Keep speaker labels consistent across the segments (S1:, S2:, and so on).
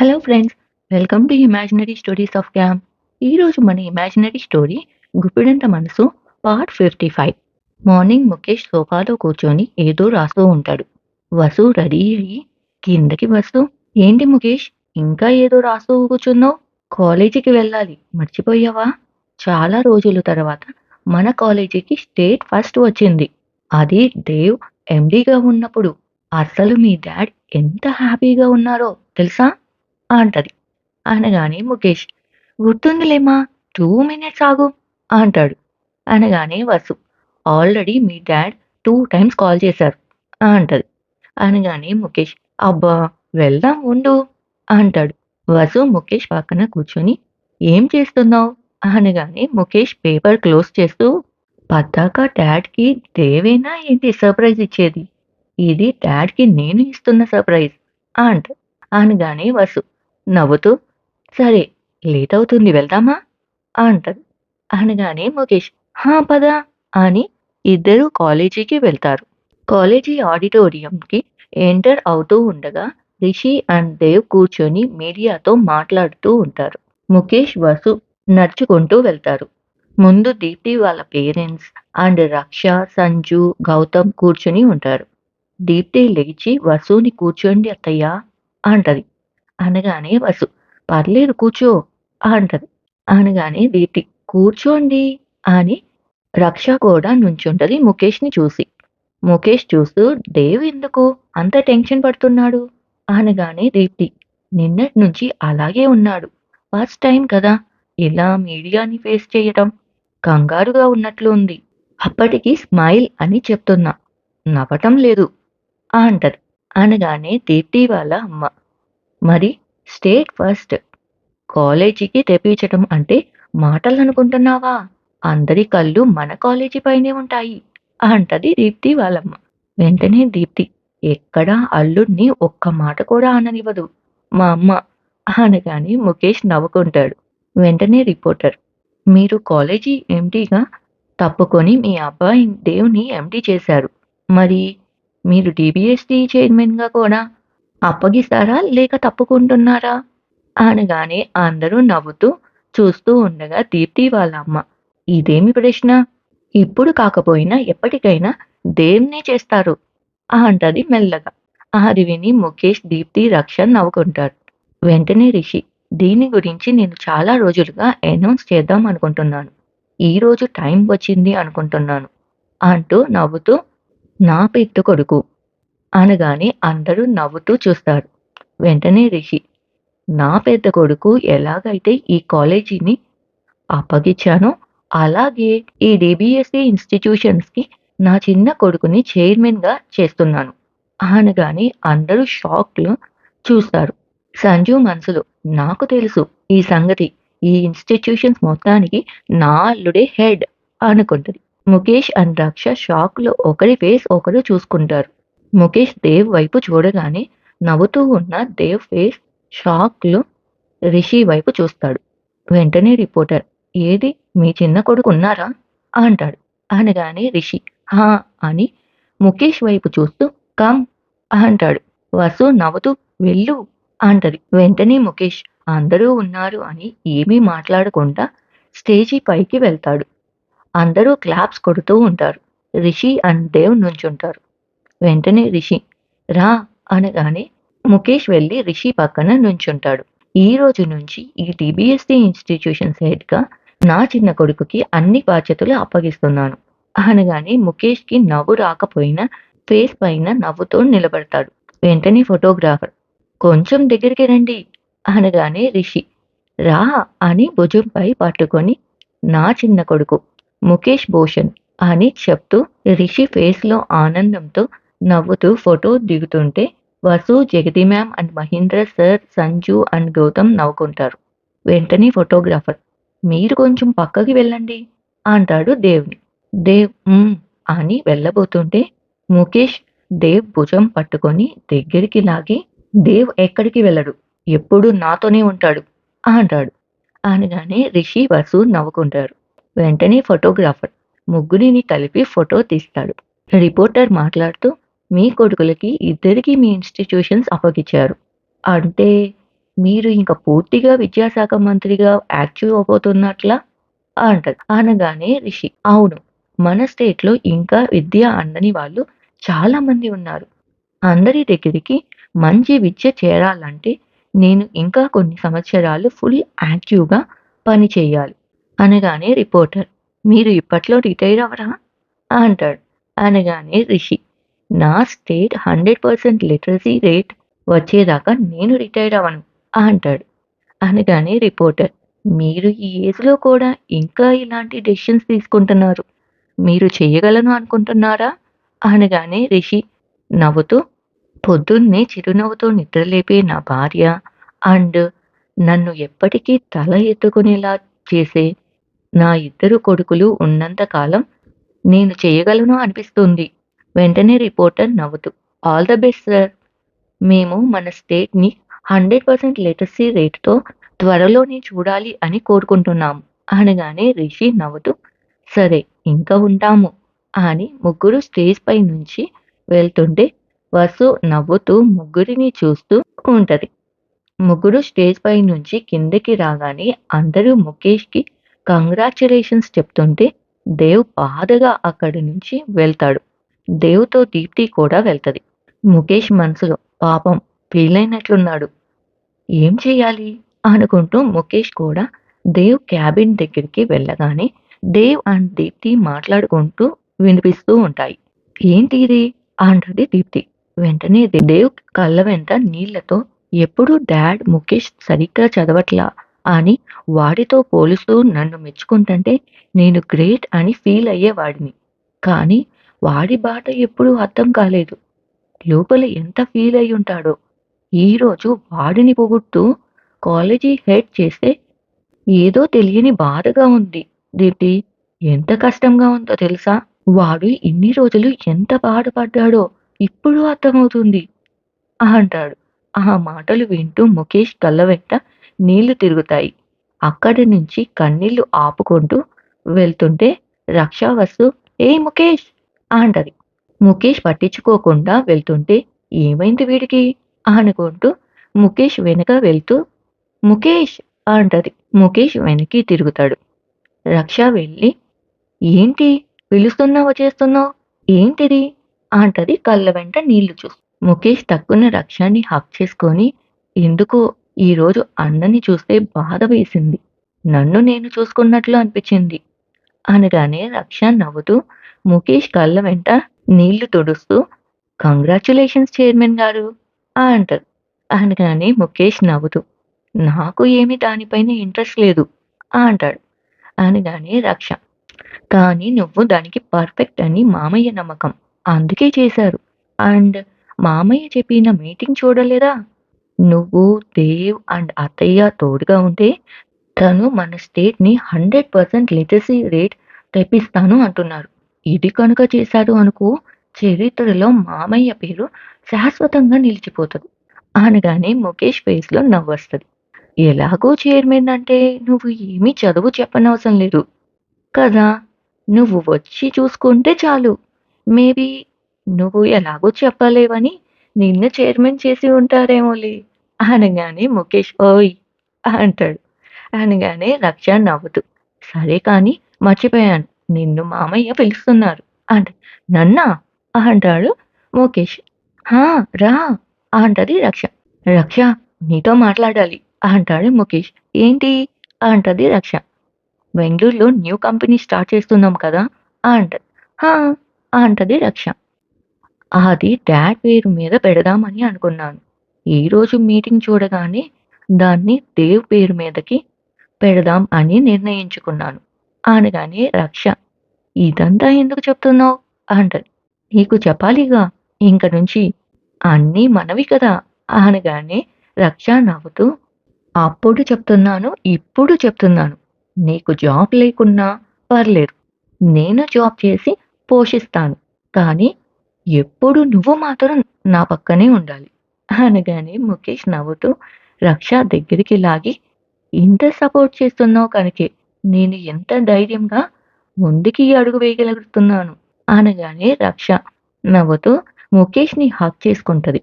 S1: Hello friends, welcome to imaginary stories of cam. ఈరోజు మన imaginary story గుప్పిడంత మనసు part 55. Morning Mukesh సోఫాలో కూర్చొని ఏదో రాస్తూ ఉంటాడు. వసు రెడీ అయ్యి కిందకి వస్తూ, ఏంటి ముఖేష్, ఇంకా ఏదో రాస్తూ కూర్చున్నావు? కాలేజీకి వెళ్ళాలి, మర్చిపోయావా? చాలా రోజుల తర్వాత మన కాలేజీకి స్టేట్ ఫస్ట్ వచ్చింది. అది దేవ్ ఎండీగా ఉన్నప్పుడు. అసలు మీ డాడ్ ఎంత హ్యాపీగా ఉన్నారో తెలుసా అంటది. అనగానే ముఖేష్, గుర్తుందిలేమా, 2 మినిట్స్ ఆగు అంటాడు. అనగానే వసు, ఆల్రెడీ మీ డాడ్ 2 టైమ్స్ కాల్ చేశారు అంటది. అనగానే ముఖేష్, అబ్బా, వెళ్దాం ఉండు అంటాడు. వసు ముఖేష్ పక్కన కూర్చొని, ఏం చేస్తున్నావు అనగానే ముఖేష్ పేపర్ క్లోజ్ చేస్తూ, పద్దాక డాడ్కి దేవేనా ఏంటి సర్ప్రైజ్ ఇచ్చేది, ఇది డాడ్కి నేను ఇస్తున్న సర్ప్రైజ్ అంట. అనగానే వసు నవ్వుతూ, సరే, లేట్ అవుతుంది, వెళ్దామా అంటది. అనగానే ముఖేష్, హా పద అని ఇద్దరూ కాలేజీకి వెళ్తారు. కాలేజీ ఆడిటోరియంకి ఎంటర్ అవుతూ ఉండగా రిషి అండ్ దేవ్ కూర్చొని మీడియాతో మాట్లాడుతూ ఉంటారు. ముఖేష్, వసు నడుచుకుంటూ వెళ్తారు. ముందు దీప్తి వాళ్ళ పేరెంట్స్ అండ్ రక్ష, సంజు, గౌతమ్ కూర్చొని ఉంటారు. దీప్తి లేచి వసుని కూర్చోండి అత్తయ్య అంటది. అనగానే వసు, పర్లేదు కూర్చో అంటది. అనగానే దీప్తి, కూర్చోండి అని రక్ష కూడా నుంచుంటది ముఖేష్‌ని చూసి. ముఖేష్ చూస్తూ, దేవ్ ఎందుకు అంత టెన్షన్ పడుతున్నాడు అనగానే దీప్తి, నిన్నటి నుంచి అలాగే ఉన్నాడు. ఫస్ట్ టైం కదా ఇలా మీడియాని ఫేస్ చేయటం. కంగారుగా ఉన్నట్లు ఉంది. అప్పటికి స్మైల్ అని చెప్తున్నా, నవ్వటం లేదు అంటది. అనగానే దీప్తి వాళ్ళ అమ్మ, మరి స్టేట్ ఫస్ట్ కాలేజీకి తెప్పించటం అంటే మాటలనుకుంటున్నావా? అందరి కళ్ళు మన కాలేజీ పైనే ఉంటాయి అంటది దీప్తి వాళ్ళమ్మ. వెంటనే దీప్తి, ఎక్కడా అల్లుడిని ఒక్క మాట కూడా అననివ్వదు మా అమ్మ అనగానే ముఖేష్ నవ్వుకుంటాడు. వెంటనే రిపోర్టర్, మీరు కాలేజీ ఎండీగా తప్పుకొని మీ అబ్బాయి దేవ్‌ని ఎండీ చేశారు. మరి మీరు డీబీఎస్‌టీ చైర్మన్‌గా కూడా అప్పగిస్తారా లేక తప్పుకుంటున్నారా అనగానే అందరూ నవ్వుతూ చూస్తూ ఉండగా దీప్తి వాళ్ళ అమ్మ, ఇదేమి ప్రశ్న, ఇప్పుడు కాకపోయినా ఎప్పటికైనా దేన్నే చేస్తారు అంటది మెల్లగా. అది విని ముఖేష్, దీప్తి, రక్ష నవ్వుకుంటారు. వెంటనే రిషి, దీని గురించి నేను చాలా రోజులుగా అనౌన్స్ చేద్దాం అనుకుంటున్నాను. ఈ రోజు టైం వచ్చింది అనుకుంటున్నాను అంటూ నవ్వుతూ, నా పెద్ద కొడుకు అనగానే అందరూ నవ్వుతూ చూస్తారు. వెంటనే రిషి, నా పెద్ద కొడుకు ఎలాగైతే ఈ కాలేజీని అప్పగిచ్చానో, అలాగే ఈ డీబీఎస్సీ ఇన్‌స్టిట్యూషన్స్‌కి నా చిన్న కొడుకుని చైర్మన్‌గా చేస్తున్నాను అనగానే అందరూ షాక్‌లో చూస్తారు. సంజు మనసులో, నాకు తెలుసు ఈ సంగతి. ఈ ఇన్‌స్టిట్యూషన్స్ మొత్తానికి నా అల్లుడే హెడ్ అనుకుంటది. ముఖేష్ అండ్ రక్ష షాక్‌లో ఒకరి ఫేస్ ఒకరు చూసుకుంటారు. ముఖేష్ దేవ్ వైపు చూడగానే నవ్వుతూ ఉన్న దేవ్ ఫేస్ షాక్‌లో రిషి వైపు చూస్తాడు. వెంటనే రిపోర్టర్, ఏది మీ చిన్న కొడుకు ఉన్నారా అంటాడు. అనగానే రిషి, హా అని ముఖేష్ వైపు చూస్తూ, కమ్ అంటాడు. వసు నవ్వుతూ, వెళ్ళు అంటది. వెంటనే ముఖేష్, అందరూ ఉన్నారు అని ఏమీ మాట్లాడకుండా స్టేజి పైకి వెళ్తాడు. అందరూ క్లాప్స్ కొడుతూ ఉంటారు. రిషి అండ్ దేవ్ నుంచుంటారు. వెంటనే రిషి, రా అనగానే ముఖేష్ వెళ్లి రిషి పక్కన నుంచుంటాడు. ఈ రోజు నుంచి ఈ డీబీఎస్సీ ఇన్‌స్టిట్యూషన్స్ హెడ్‌గా నా చిన్న కొడుకుకి అన్ని బాధ్యతలు అప్పగిస్తున్నాను అనగానే ముఖేష్‌కి నవ్వు రాకపోయినా ఫేస్ పైన నవ్వుతో నిలబడతాడు. వెంటనే ఫోటోగ్రాఫర్, కొంచెం దగ్గరికి రండి అనగానే రిషి, రా అని భుజంపై పట్టుకొని, నా చిన్న కొడుకు ముఖేష్ భూషణ్ అని చెప్తూ రిషి ఫేస్‌లో ఆనందంతో నవ్వుతూ ఫోటో దిగుతుంటే Vasu, Jagathi ma'am and Mahendra sir, Sanju and Gautham నవ్వుకుంటారు. వెంటనే ఫోటోగ్రాఫర్, మీరు కొంచెం పక్కకి వెళ్ళండి అంటాడు దేవ్‌ని. దేవ్ అని వెళ్ళబోతుంటే ముఖేష్ దేవ్ భుజం పట్టుకొని దగ్గరికి లాగి, దేవ్ ఎక్కడికి వెళ్ళడు, ఎప్పుడూ నాతోనే ఉంటాడు అంటాడు. అనగానే రిషి, వసు నవ్వుకుంటారు. వెంటనే ఫోటోగ్రాఫర్ ముగ్గురిని కలిపి ఫోటో తీస్తాడు. రిపోర్టర్ మాట్లాడుతూ, మీ కొడుకులకి ఇద్దరికీ మీ ఇన్‌స్టిట్యూషన్స్ అప్పగిచ్చారు. అంటే మీరు ఇంక పూర్తిగా విద్యాశాఖ మంత్రిగా యాక్టివ్ అవ్వబోతున్నట్లా అంటది. అనగానే రిషి, అవును. మన స్టేట్‌లో ఇంకా విద్య అందని వాళ్ళు చాలా మంది ఉన్నారు. అందరి దగ్గరికి మంచి విద్య చేరాలంటే నేను ఇంకా కొన్ని సంవత్సరాలు ఫుల్ యాక్టివ్‌గా పని చేయాలి. అనగానే రిపోర్టర్, మీరు ఇప్పట్లో రిటైర్ అవ్వరా? అంటాడు. అనగానే రిషి, నా స్టేట్ 100% లిటరసీ రేట్ వచ్చేదాకా నేను రిటైర్ అవ్వను అంటాడు. అనగానే రిపోర్టర్, మీరు ఈ ఏజ్‌లో కూడా ఇంకా ఇలాంటి డెసిషన్స్ తీసుకుంటున్నారు. మీరు చెయ్యగలను అనుకుంటున్నారా? అనగానే రిషి నవ్వుతూ, పొద్దున్నే చిరునవ్వుతో నిద్రలేపే నా భార్య అండ్ నన్ను ఎప్పటికీ తల ఎత్తుకునేలా చేసే నా ఇద్దరు కొడుకులు ఉన్నంత కాలం నేను చేయగలను అనిపిస్తుంది. వెంటనే రిపోర్టర్ నవ్వుతూ, ఆల్ ద బెస్ట్ సార్. మేము మన స్టేట్‌ని 100% లిటరసీ రేట్‌తో త్వరలోనే చూడాలి అని కోరుకుంటున్నాము. అనగానే రిషి నవ్వుతూ, సరే ఇంక ఉంటాము అని ముగ్గురు స్టేజ్ పై నుంచి వెళ్తుంటే వసు నవ్వుతూ ముగ్గురిని చూస్తూ ఉంటది. ముగ్గురు స్టేజ్ పై నుంచి కిందకి రాగానే అందరూ ముఖేష్‌కి కంగ్రాచ్యులేషన్స్ చెప్తుంటే దేవ్ బాధగా అక్కడి నుంచి వెళ్తాడు. దేవ్‌తో దీప్తి కూడా వెళ్తది. ముఖేష్ మనసులో పాపం ఫీలయినట్లున్నాడు. ఏం చెయ్యాలి? అనుకుంటూ ముఖేష్ కూడా దేవ్ క్యాబిన్ దగ్గరికి వెళ్ళగానే దేవ్ అండ్ దీప్తి మాట్లాడుకుంటూ వినిపిస్తూ ఉంటాయి. ఏంటి ఇది? అంటది దీప్తి. వెంటనే దేవ్ కళ్ళ వెంట నీళ్లతో ఎప్పుడు డాడ్ ముఖేష్ సరిగ్గా చదవట్లా అని వాడితో పోలుస్తూ నన్ను మెచ్చుకుంటుంటే నేను గ్రేట్ అని ఫీల్ అయ్యేవాడిని. కానీ వాడి బాట ఎప్పుడూ అర్థం కాలేదు. లోపల ఎంత ఫీల్ అయ్యుంటాడో! ఈరోజు వాడిని పొగుడుతూ కాలేజీ హెడ్ చేస్తే ఏదో తెలియని బాధగా ఉంది దీప్తి. ఎంత కష్టంగా ఉందో తెలుసా? వాడు ఇన్ని రోజులు ఎంత బాధపడ్డాడో ఇప్పుడు అర్థమవుతుంది అంటాడు. ఆ మాటలు వింటూ ముఖేష్ కళ్ళ వెంట నీళ్లు తిరుగుతాయి. అక్కడి నుంచి కన్నీళ్లు ఆపుకుంటూ వెళ్తుంటే రక్ష వస్తూ ఏయ్ ముఖేష్ అంటది. ముఖేష్ పట్టించుకోకుండా వెళ్తుంటే ఏమైంది వీడికి అనుకుంటూ ముఖేష్ వెనక వెళ్తూ ముఖేష్ అంటది. ముఖేష్ వెనక్కి తిరుగుతాడు. రక్ష వెళ్ళి ఏంటి పిలుస్తున్నావు వచ్చేస్తున్నావు? ఏంటిది? అంటది కళ్ళ వెంట నీళ్లు చూస్తూ. ముఖేష్ టక్కున రక్షని హగ్ చేసుకొని ఎందుకో ఈరోజు అన్నని చూస్తే బాధ వేసింది. నన్ను నేను చూసుకున్నట్లు అనిపించింది. అనగానే రక్ష నవ్వుతూ ముఖేష్ కళ్ళ వెంట నీళ్లు తుడుస్తూ కంగ్రాచ్యులేషన్స్ చైర్మన్ గారు అంటారు. అనగానే ముఖేష్ నవ్వుతూ నాకు ఏమి దానిపైన ఇంట్రెస్ట్ లేదు అంటాడు. అనగానే రక్ష కానీ నువ్వు దానికి పర్ఫెక్ట్ అని మామయ్య నమ్మకం. అందుకే చేశారు. అండ్ మామయ్య చెప్పిన మీటింగ్ చూడలేదా? నువ్వు, దేవ్ అండ్ అత్తయ్య తోడుగా ఉంటే తను మన స్టేట్‌ని 100% లిటరసీ రేట్ తెప్పిస్తాను అంటున్నారు. ఇది కనుక చేశారు అనుకో చరిత్రలో మామయ్య పేరు శాశ్వతంగా నిలిచిపోతది. అనగానే ముఖేష్ ఫేస్‌లో నవ్వొస్తది. ఎలాగో చైర్మన్ అంటే నువ్వు ఏమీ చదువు చెప్పనవసరం లేదు కదా! నువ్వు వచ్చి చూసుకుంటే చాలు. మేబీ నువ్వు ఎలాగో చెప్పలేవని నిన్ను చైర్మన్ చేసి ఉంటారేమోలే అనగానే ముఖేష్ ఓయ్ అంటాడు. అనగానే రక్ష నవ్వుతూ సరే కానీ మర్చిపోయాను. నిన్ను మామయ్య పిలుస్తున్నారు అంటది. నన్నా? అంటాడు ముఖేష్. హా! రా అంటది రక్ష. రక్ష నీతో మాట్లాడాలి అంటాడు ముఖేష్. ఏంటి? అంటది రక్ష. బెంగుళూరులో న్యూ కంపెనీ స్టార్ట్ చేస్తున్నాం కదా! అంటది. హా! అంటది రక్ష. అది డాడ్ పేరు మీద పెడదామని అనుకున్నాను. ఈరోజు మీటింగ్ చూడగానే దాన్ని దేవ్ పేరు మీదకి పెడదాం అని నిర్ణయించుకున్నాను. అనగానే రక్ష ఇదంతా ఎందుకు చెప్తున్నావు? అంటది. నీకు చెప్పాలిగా ఇంక నుంచి అన్నీ మనవి కదా! అనగానే రక్ష నవ్వుతూ అప్పుడు చెప్తున్నాను, ఇప్పుడు చెప్తున్నాను. నీకు జాబ్ లేకున్నా పర్లేదు. నేను జాబ్ చేసి పోషిస్తాను. కానీ ఎప్పుడు నువ్వు మాత్రం నా పక్కనే ఉండాలి. అనగానే ముఖేష్ నవ్వుతూ రక్ష దగ్గరికి లాగి ఇంత సపోర్ట్ చేస్తున్నావు కనుకే నేను ఎంత ధైర్యంగా ముందుకి అడుగు వేయగలుగుతున్నాను. అనగానే రక్ష నవ్వుతూ ముఖేష్‌ని హగ్ చేసుకుంటది.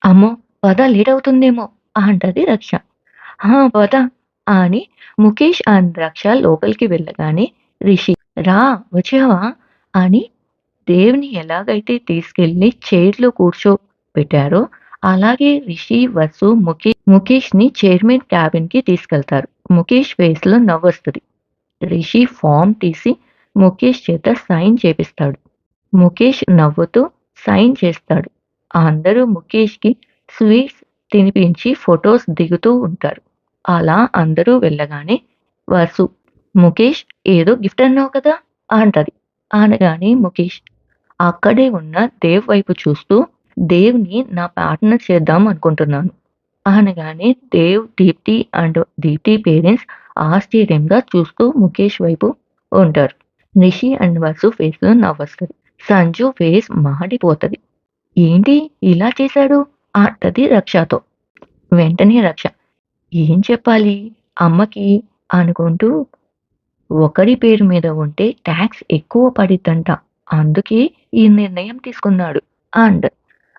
S1: అమ్మో! పద లేట్ అవుతుందేమో అంటది రక్ష. పద అని ముఖేష్ అండ్ రక్ష లోపలికి వెళ్ళగానే రిషి రా వచ్చావా అని దేవ్‌ని ఎలాగైతే తీసుకెళ్ళి చైర్‌లో కూర్చోబెట్టారో, అలాగే రిషి, వసు, ముఖేష్‌ని చైర్మన్ క్యాబిన్‌కి తీసుకెళ్తారు. ముఖేష్ ఫేస్‌లో నవ్వొస్తది. రిషి ఫార్మ్ తీసి ముఖేష్ చేత సైన్ చేపిస్తాడు. ముఖేష్ నవ్వుతూ సైన్ చేస్తాడు. అందరూ ముఖేష్‌కి స్వీట్స్ తినిపించి ఫోటోస్ దిగుతూ ఉంటారు. అలా అందరూ వెళ్ళగానే వసు, "ముఖేష్ ఏదో గిఫ్ట్ అన్నావు కదా!" అంటది. అనగానే ముఖేష్ అక్కడే ఉన్న దేవ్ వైపు చూస్తూ, "దేవ్‌ని నా పార్ట్నర్ చేద్దాం అనుకుంటున్నాను" అనగానే దేవ్, దీప్తి పేరెంట్స్ ఆశ్చర్యంగా చూస్తూ ముఖేష్ వైపు ఉంటారు. నిషి అండ్ వసు ఫేస్‌లో నవ్వొస్తది. సంజు ఫేస్ మాడిపోతది. "ఏంటి ఇలా చేశాడు?" అంటది రక్షతో. వెంటనే రక్ష, "ఏం చెప్పాలి అమ్మకి" అనుకుంటూ, "ఒకరి పేరు మీద ఉంటే టాక్స్ ఎక్కువ పడిద్దంట. అందుకే ఈ నిర్ణయం తీసుకున్నాడు" అంటది.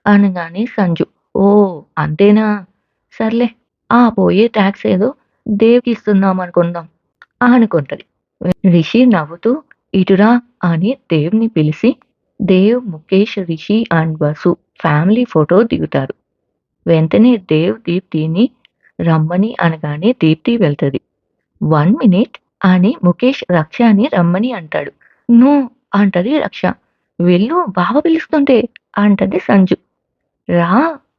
S1: అనగానే సంజు, "ఓహ్! అంతేనా? సర్లే ఆ పోయే టాక్స్ ఏదో దేవ్‌కిస్తున్నామనుకుందాం" అనుకుంటది. రిషి నవ్వుతూ "ఇటు రా" అని దేవ్‌ని పిలిసి, Dev, Mukesh, Rishi and Vasu family photo దిగుతారు. వెంటనే దేవ్ దీప్తిని రమ్మని అనగానే దీప్తి వెళ్తది. "1 మినిట్" అని ముఖేష్ రక్షని రమ్మని అంటాడు. "నో" అంటది రక్ష. "వెళ్ళు బావ పిలుస్తుంటే" అంటది సంజు. "రా"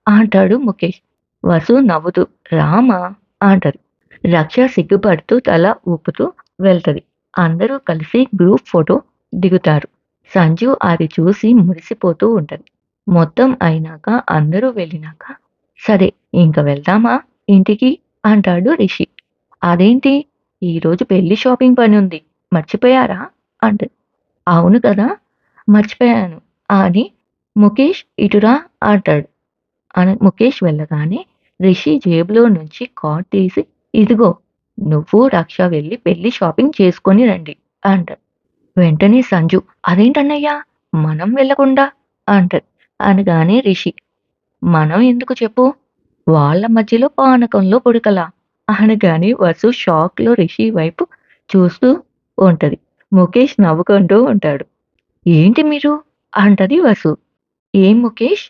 S1: అంటాడు ముఖేష్. వసు నవ్వుతూ "రామా" అంటది. రక్ష సిగ్గుపడుతూ తల ఊపుతూ వెళ్తది. అందరూ కలిసి గ్రూప్ ఫోటో దిగుతారు. సంజు అది చూసి మురిసిపోతూ ఉంటది. మొత్తం అయినాక అందరూ వెళ్ళినాక "సరే ఇంక వెళ్దామా ఇంటికి" అంటాడు రిషి. "అదేంటి ఈరోజు పెళ్లి షాపింగ్ పనుంది మర్చిపోయారా" అంటది. "అవును కదా! మర్చిపోయాను" అని ముఖేష్ "ఇటు రా" అంటాడు. ముఖేష్ వెళ్ళగానే రిషి జేబులో నుంచి కార్డ్ తీసి "ఇదిగో నువ్వు, రక్ష వెళ్లి పెళ్లి షాపింగ్ చేసుకొని రండి" అంటాడు. వెంటనే సంజు "అదేంటన్నయ్య మనం వెళ్ళకుండా" అంటది. అనగానే రిషి "మనం ఎందుకు చెప్పు? వాళ్ళ మధ్యలో పానకంలో పుడకలా" అనగానే వసు షాక్‌లో రిషి వైపు చూస్తూ ఉంటది. ముఖేష్ నవ్వుకుంటూ ఉంటాడు. "ఏంటి మీరు?" అంటది వసు. "ఏం ముఖేష్?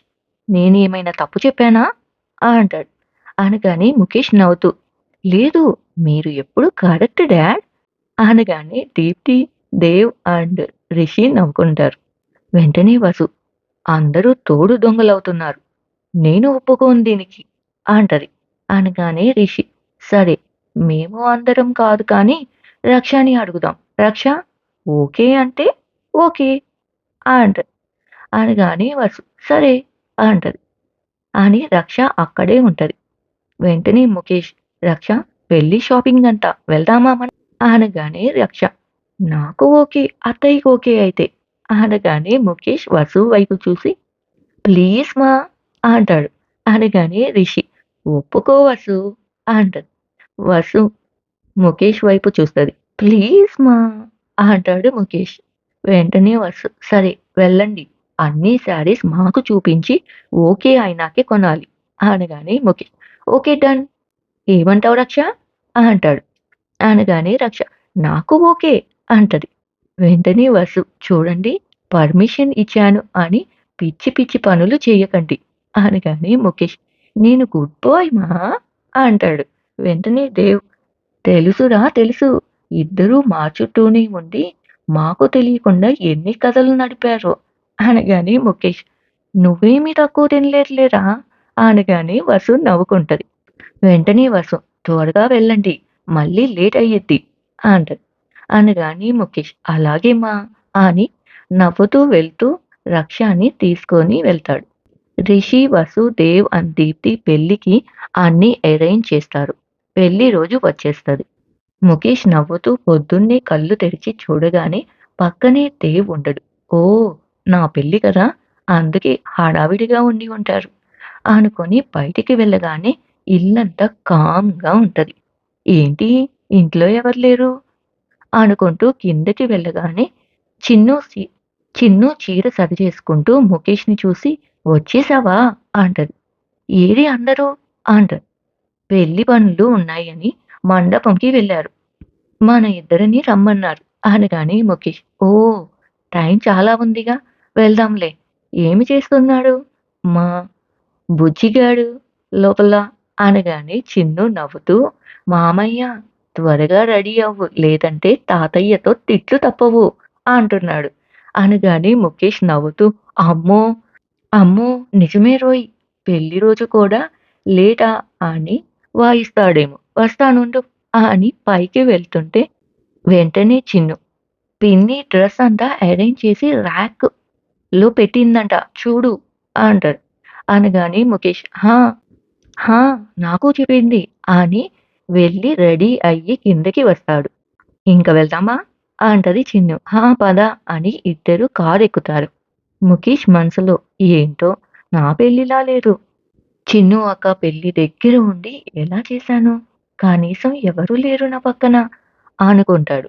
S1: నేనేమైనా తప్పు చెప్పానా?" అంటాడు. అనగానే ముఖేష్ నవ్వుతూ, "లేదు మీరు ఎప్పుడు కరెక్ట్ డాడ్" అనగానే దీప్తి, దేవ్ అండ్ రిషి నవ్వుకుంటారు. వెంటనే వసు, "అందరూ తోడు దొంగలవుతున్నారు. నేను ఒప్పుకోను దీనికి" అంటది. అనగానే రిషి, "సరే మేము అందరం కాదు కానీ రక్షని అడుగుదాం. రక్ష ఓకే అంటే ఓకే" అంటది. అనగానే వసు, "సరే" అంటది. అని రక్ష అక్కడే ఉంటది. వెంటనే ముఖేష్, "రక్ష పెళ్లి షాపింగ్ అంట వెళ్దామా మనం" అనగానే రక్ష, "నాకు ఓకే. అత్తయ్యకి ఓకే అయితే" అనగానే ముఖేష్ వసు వైపు చూసి, "ప్లీజ్ మా" అంటాడు. అనగానే రిషి, "ఒప్పుకో వసు" అంటది. వసు ముఖేష్ వైపు చూస్తది. "ప్లీజ్ మా" అంటాడు ముఖేష్. వెంటనే వసు, "సరే వెళ్ళండి. అన్ని శారీస్ మాకు చూపించి ఓకే అయినాకే కొనాలి" అనగానే ముఖేష్, "ఓకే డన్. ఏమంటావు రక్ష" అంటాడు. అనగానే రక్ష, "నాకు ఓకే" అంటది. వెంటనే వసు, "చూడండి పర్మిషన్ ఇచ్చాను అని పిచ్చి పిచ్చి పనులు చేయకండి" అనగానే ముఖేష్, "నేను గుడ్ బాయ్ మా" అంటాడు. వెంటనే దేవ్, "తెలుసురా తెలుసు. ఇద్దరూ మా చుట్టూనే ఉండి మాకు తెలియకుండా ఎన్ని కథలు నడిపారో" అనగానే ముఖేష్, "నువ్వేమీ తక్కువ తినలేదులేరా" అనగానే వసు నవ్వుకుంటది. వెంటనే వసు, "త్వరగా వెళ్ళండి. మళ్ళీ లేట్ అయ్యిద్ది" అంటది. అనగానే ముఖేష్, "అలాగే మా" అని నవ్వుతూ వెళ్తూ రక్షని తీసుకొని వెళ్తాడు. రిషి, వసు, దేవ్ అండ్ దీప్తి పెళ్లికి అన్నీ అరేంజ్ చేస్తారు. పెళ్లి రోజు వచ్చేస్తది. ముఖేష్ నవ్వుతూ పొద్దున్నే కళ్ళు తెరిచి చూడగానే పక్కనే దేవ్ ఉండడు. "ఓహ్! నా పెళ్లి కదా! అందుకే హడావిడిగా ఉండి ఉంటారు" అనుకొని బయటికి వెళ్ళగానే ఇల్లంతా కామ్‌గా ఉంటది. "ఏంటి ఇంట్లో ఎవరు లేరు?" అనుకుంటూ కిందకి వెళ్ళగానే చిన్ను సి చిన్ను చీర సరిచేసుకుంటూ ముఖేష్‌ని చూసి "వచ్చేసావా" అంటది. "ఏరి అందరూ" అంటది. పెళ్లి పనులు ఉన్నాయని మండపంకి వెళ్లారు. మన ఇద్దరిని రమ్మన్నారు అనగానే ముఖేష్, ఓహ్! టైం చాలా ఉందిగా వెళ్దాంలే. ఏమి చేస్తున్నాడు? మా బుజ్జిగాడు లోపల అనగానే చిన్ను నవ్వుతూ, మామయ్య త్వరగా రెడీ అవ్వు లేదంటే తాతయ్యతో తిట్లు తప్పవు అంటున్నాడు. అనగానే ముఖేష్ నవ్వుతూ, అమ్మో! అమ్మో! నిజమే రోయ్! పెళ్లి రోజు కూడా లేటా అని వాయిస్తాడేమో. వస్తానుండు అని పైకి వెళ్తుంటే వెంటనే చిన్ను, పిన్ని డ్రెస్ అంతా అరేంజ్ చేసి ర్యాక్‌లో పెట్టిందంట చూడు అంటాడు. అనగానే ముఖేష్, హా! హా! నాకు చెప్పింది అని వెళ్ళి రెడీ అయ్యి కిందకి వస్తాడు. ఇంక వెళ్దామా? అంటది చిన్ను. హా! పద అని ఇద్దరు కారెక్కుతారు. ముఖేష్ మనసులో ఏంటో నా పెళ్లిలా లేదు. చిన్ను అక్క పెళ్లి దగ్గర ఉండి ఎలా చేశాను? కనీసం ఎవరూ లేరు నా పక్కన అనుకుంటాడు.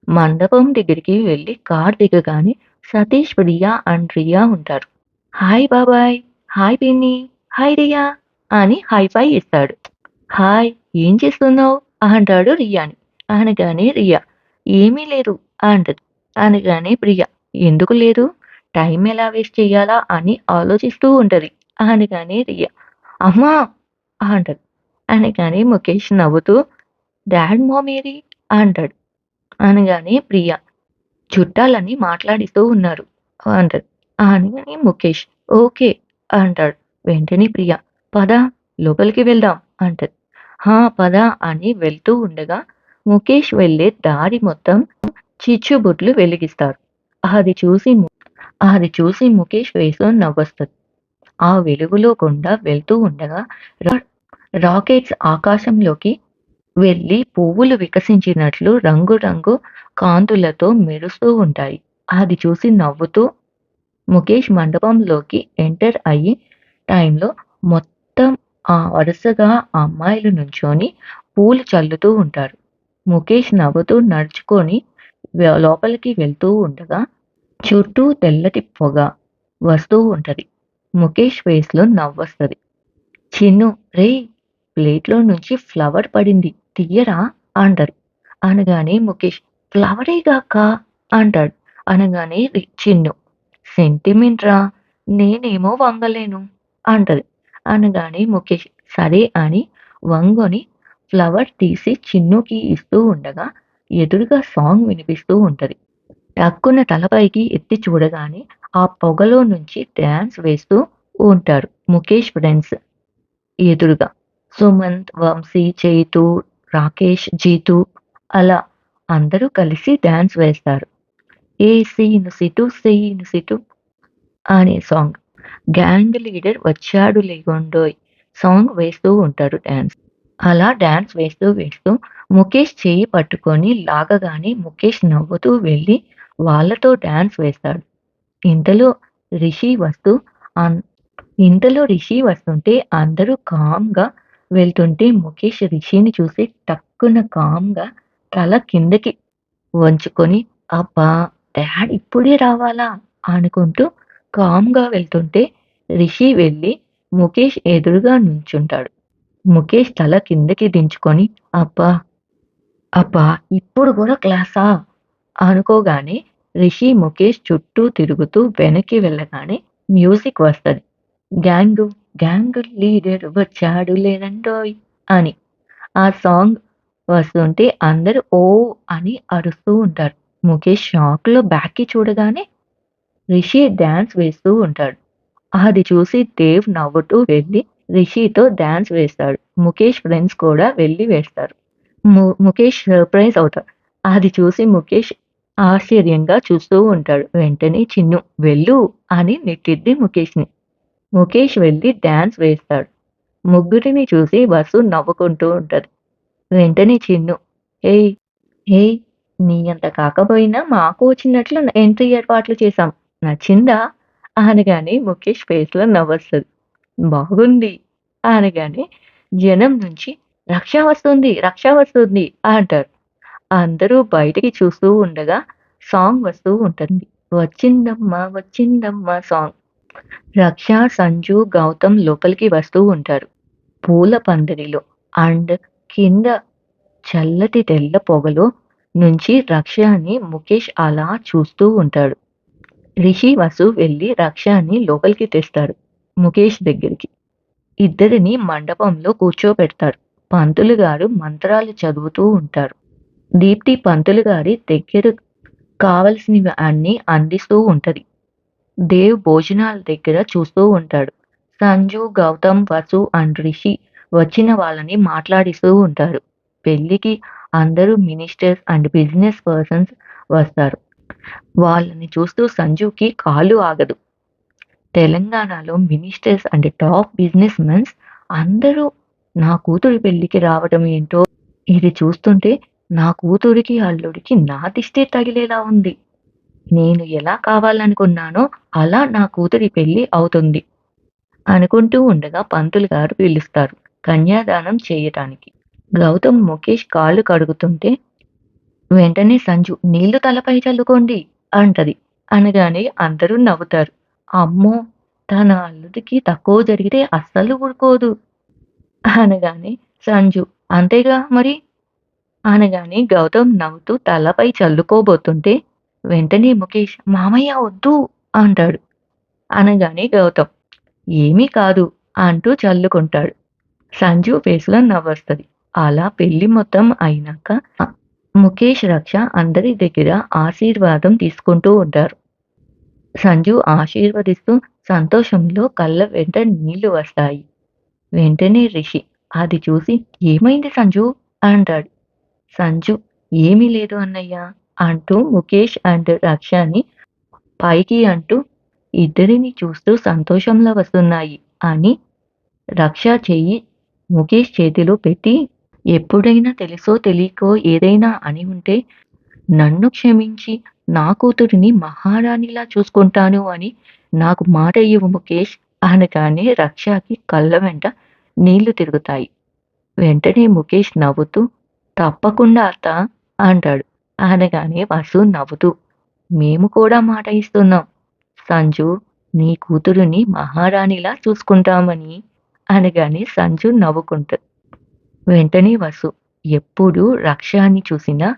S1: మండపం దగ్గరికి వెళ్లి కార్ దిగగానే సతీష్, ప్రియా అండ్ రియా ఉంటారు. హాయ్ బాబాయ్! హాయ్ పిన్ని! హాయ్ రియా! అని హైఫై ఇస్తాడు. హాయ్! ఏం చేస్తున్నావు? అంటాడు రియాని. అనగానే రియా, ఏమీ లేదు అంటది. అనగానే ప్రియ, ఎందుకు లేదు? టైం ఎలా వేస్ట్ చెయ్యాలా అని ఆలోచిస్తూ ఉంటది. అనగానే రియా, అమ్మా! అంటది. అనగానే ముఖేష్ నవ్వుతూ, డాడ్ మామ్ ఏది? అంటాడు. అనగానే ప్రియ, చుట్టాలని మాట్లాడిస్తూ ఉన్నారు అంటది. అనగానే ముఖేష్, ఓకే అంటాడు. వెంటనే ప్రియ, పద లోపలికి వెళ్దాం అంటది. హా! పద అని వెళ్తూ ఉండగా ముఖేష్ వెళ్ళే దారి మొత్తం చిచ్చుబుడ్లు వెలిగిస్తారు. అది చూసి ము అది చూసి ముఖేష్ ఫేస్‌లో నవ్వొస్తది. ఆ వెలుగులో గుండా వెళ్తూ ఉండగా రా రాకెట్స్ ఆకాశంలోకి వెళ్లి పువ్వులు వికసించినట్లు రంగు కాంతులతో మెరుస్తూ ఉంటాయి. అది చూసి నవ్వుతూ ముఖేష్ మండపంలోకి ఎంటర్ అయ్యే టైంలో మొత్తం వరుసగా అమ్మాయిలు నుంచొని పూలు చల్లుతూ ఉంటారు. ముఖేష్ నవ్వుతూ నడుచుకొని లోపలికి వెళ్తూ ఉండగా చుట్టూ తెల్లటి పొగ వస్తూ ఉంటది. ముఖేష్ ఫేస్‌లో నవ్వొస్తది. చిన్ను, రేయ్! ప్లేట్‌లో నుంచి ఫ్లవర్ పడింది తియ్యరా? అంటారు. అనగానే ముఖేష్, ఫ్లవరేగా అక్కా అంటాడు. అనగానే చిన్ను, సెంటిమెంట్ రా! నేనేమో వంగలేను అంటది. అనగానే ముఖేష్, సరే అని వంగుని ఫ్లవర్ తీసి చిన్నుకి ఇస్తూ ఉండగా ఎదురుగా సాంగ్ వినిపిస్తూ ఉంటది. టక్కున తల పైకి ఎత్తి చూడగానే ఆ పొగలో నుంచి డాన్స్ వేస్తూ ఉంటారు ముఖేష్ ఫ్రెండ్స్ ఎదురుగా. సుమంత్, వంశీ, చైతు, రాకేష్, జీతు అలా అందరూ కలిసి డాన్స్ వేస్తారు. ఏ సీను సిటు సీను సిటు అనే సాంగ్. గ్యాంగ్ లీడర్ వచ్చాడులే గుండోయ్ సాంగ్ వేస్తూ ఉంటారు డాన్స్. అలా డాన్స్ వేస్తూ ముఖేష్ చెయ్యి పట్టుకొని లాగగానే ముఖేష్ నవ్వుతూ వెళ్ళి వాళ్ళతో డాన్స్ వేస్తాడు. ఇంతలో రిషి వస్తూ అన్ ఇంతలో రిషి వస్తుంటే అందరూ కామ్‌గా వెళ్తుంటే ముఖేష్ రిషిని చూసి టక్కున కామ్‌గా తల కిందకి వంచుకొని, అబ్బా! డాడ్ ఇప్పుడే రావాలా? అనుకుంటూ కామ్‌గా వెళ్తుంటే రిషి వెళ్లి ముఖేష్ ఎదురుగా నుంచుంటాడు. ముఖేష్ తల కిందకి దించుకొని, అబ్బా! అబ్బా! ఇప్పుడు గూడా క్లాసా? అనుకోగానే రిషి ముఖేష్ చుట్టూ తిరుగుతూ వెనక్కి వెళ్ళగానే మ్యూజిక్ వస్తది. గ్యాంగు గ్యాంగు లీడర్ వచ్చాడులే రండోయ్ అని. ఆ సాంగ్ వస్తుంటే అందరూ ఓహ్! అని అరుస్తూ ఉంటారు. ముఖేష్ షాక్‌లో బ్యాక్‌కి చూడగానే రిషి డాన్స్ వేస్తూ ఉంటాడు. అది చూసి దేవ్ నవ్వుతూ వెళ్లి రిషితో డాన్స్ వేస్తాడు. ముఖేష్ ఫ్రెండ్స్ కూడా వెళ్లి వేస్తారు. ముఖేష్ సర్ప్రైజ్ అవుతాడు. అది చూసి ముఖేష్ ఆశ్చర్యంగా చూస్తూ ఉంటాడు. వెంటనే చిన్ను వెళ్ళు అని నెట్టిద్ది ముఖేష్‌ని. ముఖేష్ వెళ్లి డాన్స్ వేస్తాడు. ముగ్గురిని చూసి వసు నవ్వుకుంటూ ఉంటది. వెంటనే చిన్ను, ఏయ్! ఏయ్! నీ అంత కాకపోయినా మాకు వచ్చినట్లు ఎంట్రీ ఏర్పాట్లు చేశాం. నచ్చిందా? అనగానే ముఖేష్ ఫేస్‌లో నవ్వొస్తది. బాగుంది అనగానే జనం నుంచి రక్ష వస్తుంది, రక్ష వస్తుంది అంటారు. అందరూ బయటికి చూస్తూ ఉండగా సాంగ్ వస్తూ ఉంటుంది. వచ్చిందమ్మా వచ్చిందమ్మా సాంగ్. రక్ష, సంజు, గౌతమ్ లోపలికి వస్తూ ఉంటారు. పూల పందిరిలో. అండ్ కింద చల్లటి తెల్ల పొగలో నుంచి రక్షని ముఖేష్ అలా చూస్తూ ఉంటాడు. రిషి, వసు వెళ్లి రక్షని లోపలికి తెస్తారు ముఖేష్ దగ్గరికి. ఇద్దరిని మండపంలో కూర్చోబెడతారు. పంతులు గారు మంత్రాలు చదువుతూ ఉంటారు. దీప్తి పంతులు గారి దగ్గర కావలసినవి అన్నీ అందిస్తూ ఉంటది. దేవ్ భోజనాల దగ్గర చూస్తూ ఉంటాడు. సంజు, గౌతమ్, వసు అండ్ రిషి వచ్చిన వాళ్ళని మాట్లాడిస్తూ ఉంటారు. పెళ్లికి అందరూ మినిస్టర్స్ అండ్ బిజినెస్ పర్సన్స్ వస్తారు. వాళ్ళని చూస్తూ సంజుకి కాలు ఆగదు. తెలంగాణలో ministers and top business mens అందరూ నా కూతురి పెళ్లికి రావడం ఏంటో, ఇది చూస్తుంటే నా కూతురికి అల్లుడికి నా దిష్టే తగిలేలా ఉంది. నేను ఎలా కావాలనుకున్నానో అలా నా కూతురి పెళ్లి అవుతుంది అనుకుంటూ ఉండగా పంతులు గారు పిలుస్తారు కన్యాదానం చేయటానికి. గౌతమ్ ముఖేష్ కాళ్ళు కడుగుతుంటే వెంటనే సంజు నీళ్లు తలపై చల్లుకోండి అంటది. అనగానే అందరూ నవ్వుతారు. అమ్మో, తన అల్లుడికి తక్కువ జరిగితే అస్సలు ఊరుకోదు అనగానే సంజు అంతేగా మరి అనగానే గౌతమ్ నవ్వుతూ తలపై చల్లుకోబోతుంటే వెంటనే ముఖేష్ మామయ్య వద్దు అంటాడు. అనగానే గౌతమ్ ఏమీ కాదు అంటూ చల్లుకుంటాడు. సంజు ఫేస్‌లో నవ్వొస్తది. అలా పెళ్లి మొత్తం అయినాక ముఖేష్, రక్ష అందరి దగ్గర ఆశీర్వాదం తీసుకుంటూ ఉంటారు. సంజు ఆశీర్వదిస్తూ సంతోషంలో కళ్ళ వెంట నీళ్లు వస్తాయి. వెంటనే రిషి అది చూసి ఏమైంది సంజు అంటాడు. సంజు ఏమీ లేదు అన్నయ్య అంటూ ముఖేష్ అండ్ రక్షని పైకి అంటూ ఇద్దరిని చూస్తూ సంతోషంలో వస్తున్నాయి అని రక్ష చెయ్యి ముఖేష్ చేతిలో పెట్టి ఎప్పుడైనా తెలుసో తెలియకో ఏదైనా అని ఉంటే నన్ను క్షమించి నా కూతురిని మహారాణిలా చూసుకుంటాను అని నాకు మాట ఇవ్వు ముఖేష్ అనగానే రక్షకి కళ్ళ వెంట నీళ్లు తిరుగుతాయి. వెంటనే ముఖేష్ నవ్వుతూ తప్పకుండా అత్త అంటాడు. అనగానే వసు నవ్వుతూ మేము కూడా మాట ఇస్తున్నాం సంజు, నీ కూతురిని మహారాణిలా చూసుకుంటామని అనగానే సంజు నవ్వుకుంటది. వెంటనే వసు ఎప్పుడు రక్షని చూసినా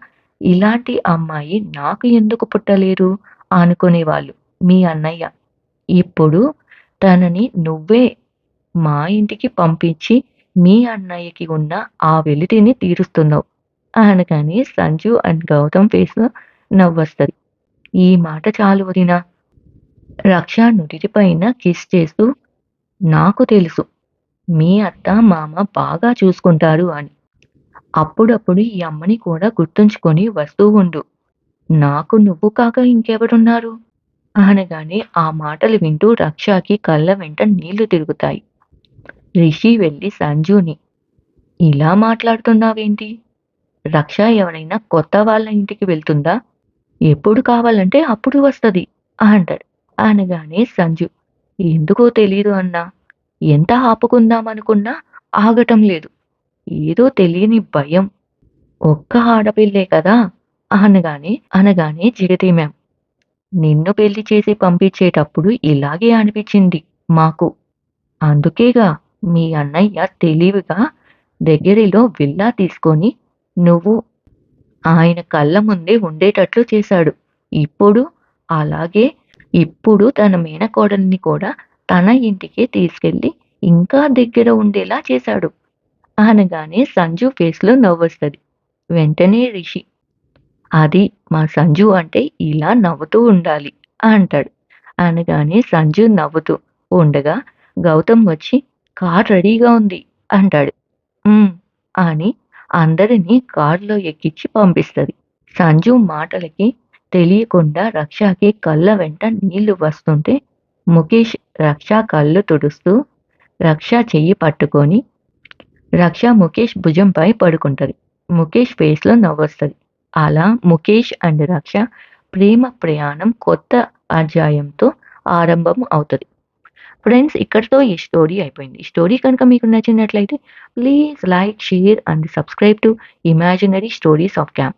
S1: ఇలాంటి అమ్మాయి నాకు ఎందుకు పుట్టలేదు అనుకునేవాళ్ళు మీ అన్నయ్య. ఇప్పుడు తనని నువ్వే మా ఇంటికి పంపించి మీ అన్నయ్యకి ఉన్న ఆ వెలితిని తీరుస్తున్నావు అనగానే సంజు అండ్ గౌతమ్ ఫేస్‌లో నవ్వొస్తది. ఈ మాట చాలు వదినా రక్ష నుదిటిపైన కిస్ చేస్తూ నాకు తెలుసు మీ అత్త, మామ బాగా చూసుకుంటారు అని. అప్పుడప్పుడు ఈ అమ్మని కూడా గుర్తుంచుకొని వస్తూ ఉండు. నాకు నువ్వు కాక ఇంకెవరున్నారు? అనగానే ఆ మాటలు వింటూ రక్షకి కళ్ళ వెంట నీళ్లు తిరుగుతాయి. రిషి వెళ్లి సంజుని ఇలా మాట్లాడుతున్నావేంటి? రక్ష ఎవరైనా కొత్త వాళ్ళ ఇంటికి వెళ్తుందా? ఎప్పుడు కావాలంటే అప్పుడు వస్తది అంటాడు. అనగానే సంజు ఎందుకో తెలీదు అన్నా. ఎంత ఆపుకుందామనుకున్నా ఆగటం లేదు. ఏదో తెలియని భయం. ఒక్క ఆడపిల్లే కదా అనగానే జగతి మ్యామ్ నిన్ను పెళ్లి చేసి పంపించేటప్పుడు ఇలాగే అనిపించింది మాకు. అందుకేగా మీ అన్నయ్య తెలివిగా దగ్గరలో విల్లా తీసుకొని నువ్వు ఆయన కళ్ళ ముందే ఉండేటట్లు చేశాడు. ఇప్పుడు అలాగే ఇప్పుడు తన మేనకోడల్ని కూడా తన ఇంటికే తీసుకెళ్ళి ఇంకా దగ్గర ఉండేలా చేశాడు. అనగానే సంజు ఫేస్‌లో నవ్వొస్తది. వెంటనే రిషి అది మా సంజు అంటే ఇలా నవ్వుతూ ఉండాలి అంటాడు. అనగానే సంజు నవ్వుతూ ఉండగా గౌతమ్ వచ్చి కార్ రెడీగా ఉంది అంటాడు. హ్మ్. అని అందరినీ కార్‌లో ఎక్కించి పంపిస్తది. సంజు మాటలకి తెలియకుండా రక్షకి కళ్ళ వెంట నీళ్లు వస్తుంటే ముఖేష్ రక్ష కళ్ళు తుడుస్తూ రక్ష చెయ్యి పట్టుకొని రక్ష ముఖేష్ భుజంపై పడుకుంటది. ముఖేష్ ఫేస్‌లో నవ్వొస్తది. అలా ముఖేష్ అండ్ రక్ష ప్రేమ ప్రయాణం కొత్త అధ్యాయంతో ఆరంభం అవుతది. ఫ్రెండ్స్ ఇక్కడితో ఈ స్టోరీ అయిపోయింది. ఈ స్టోరీ కనుక మీకు నచ్చినట్లయితే please like, share and subscribe to imaginary stories of camp.